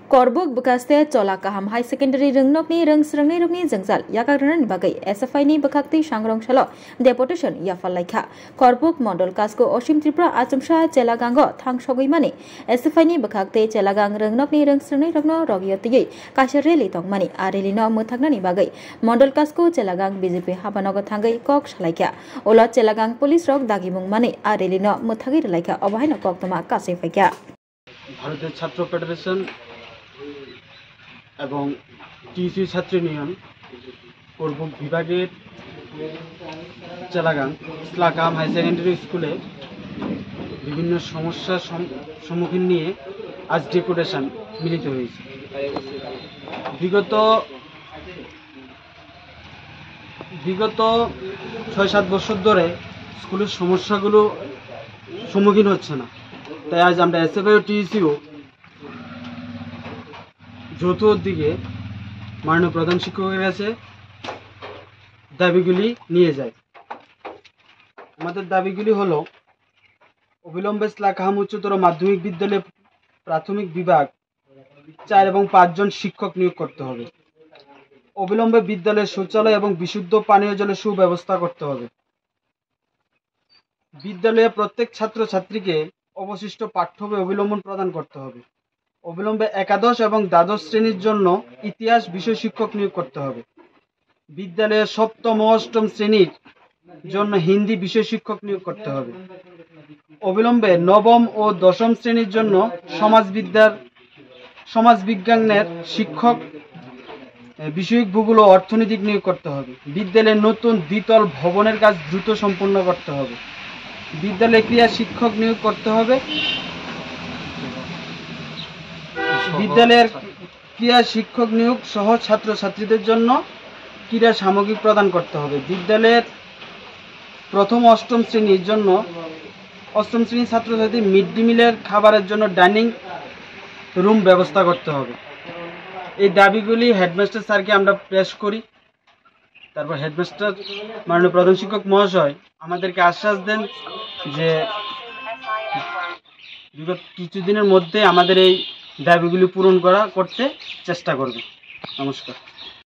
Korbuk bekaste cola kaham high secondary rengnokni rengsrangni rokni jengzal yakagran bagai SFI ni bekakti sangrong shalo deputation yafal laikha Korbuk model kasko Osim Tripura Achumsha Chelagango thang sogoi SFI ni bekakte Chelagang rengnokni rengsrangni rokno rogyoti kasher reli tongmani areli no muthagnani bagai model kasko Chelagang BJP habanogo thangai kok shalaikha ola Chelagang police rok dagimung mani areli no muthagi laika obahino koktoma kase faikha ভারতের ছাত্র federation এবং TEC ছাত্র union কোরবুক বিভাগের চেলাগাং ইসলাকাম high secondary স্কুলে বিভিন্ন সমস্যার সম্মুখীন নিয়ে আজ ডেপুটেশন মিলিত হয়েছে। বিগত ৬-৭ বছর ধরে স্কুলের সমস্যাগুলো সম্মুখীন হচ্ছে না, তাই আজ আমরা এসএফআই ও টিইসিও যৌথ দিকে মাননীয় প্রধান শিক্ষকের কাছে দাবিগুলি নিয়ে যায়। আমাদের দাবিগুলি হলো অবিলম্বে ইসলাকাহাম উচ্চতর মাধ্যমিক বিদ্যালয়ে প্রাথমিক বিভাগ ৪ এবং ৫ জন শিক্ষক নিয়োগ করতে হবে। অবিলম্বে বিদ্যালয়ের শৌচালয় এবং বিশুদ্ধ পানীয় জলের সুব্যবস্থা করতে হবে। বিদ্যালয়ে প্রত্যেক ছাত্রছাত্রীকে অবশিষ্ট পাঠ্য বই অবিলম্বে প্রদান করতে হবে। অবিলম্বে একাদশ এবং দ্বাদশ শ্রেণীর জন্য ইতিহাস বিষয় শিক্ষক নিয়োগ করতে হবে। বিদ্যালয়ে সপ্তম ও অষ্টম শ্রেণীর জন্য হিন্দি বিষয় শিক্ষক নিয়োগ করতে হবে। অবিলম্বে নবম ও দশম শ্রেণীর জন্য সমাজবিজ্ঞানের শিক্ষক বিষয়ক ভূগোল ও অর্থনৈতিক নিয়োগ করতে হবে। বিদ্যালয়ের নতুন দ্বিতল ভবনের কাজ দ্রুত সম্পন্ন করতে হবে। বিদ্যালয়ে ক্রীড়া শিক্ষক নিয়োগ করতে হবে। বিদ্যালয়ের ক্রীড়া শিক্ষক নিয়োগ সহ ছাত্রছাত্রীদের জন্য ক্রীড়া সামগ্রী প্রদান করতে হবে। বিদ্যালয়ের প্রথম অষ্টম শ্রেণীর ছাত্রছাত্রী মিড ডে মিলের খাবারের জন্য ডাইনিং রুম ব্যবস্থা করতে হবে। এই দাবিগুলি হেডমাস্টার স্যারকে আমরা পেশ করি। তারপর হেডমাস্টার মাননীয় প্রধান শিক্ষক মহাশয় আমাদেরকে আশ্বাস দেন যে বিগত কিছুদিনের মধ্যে আমাদের এই দাবিগুলি পূরণ করতে চেষ্টা করবে। নমস্কার।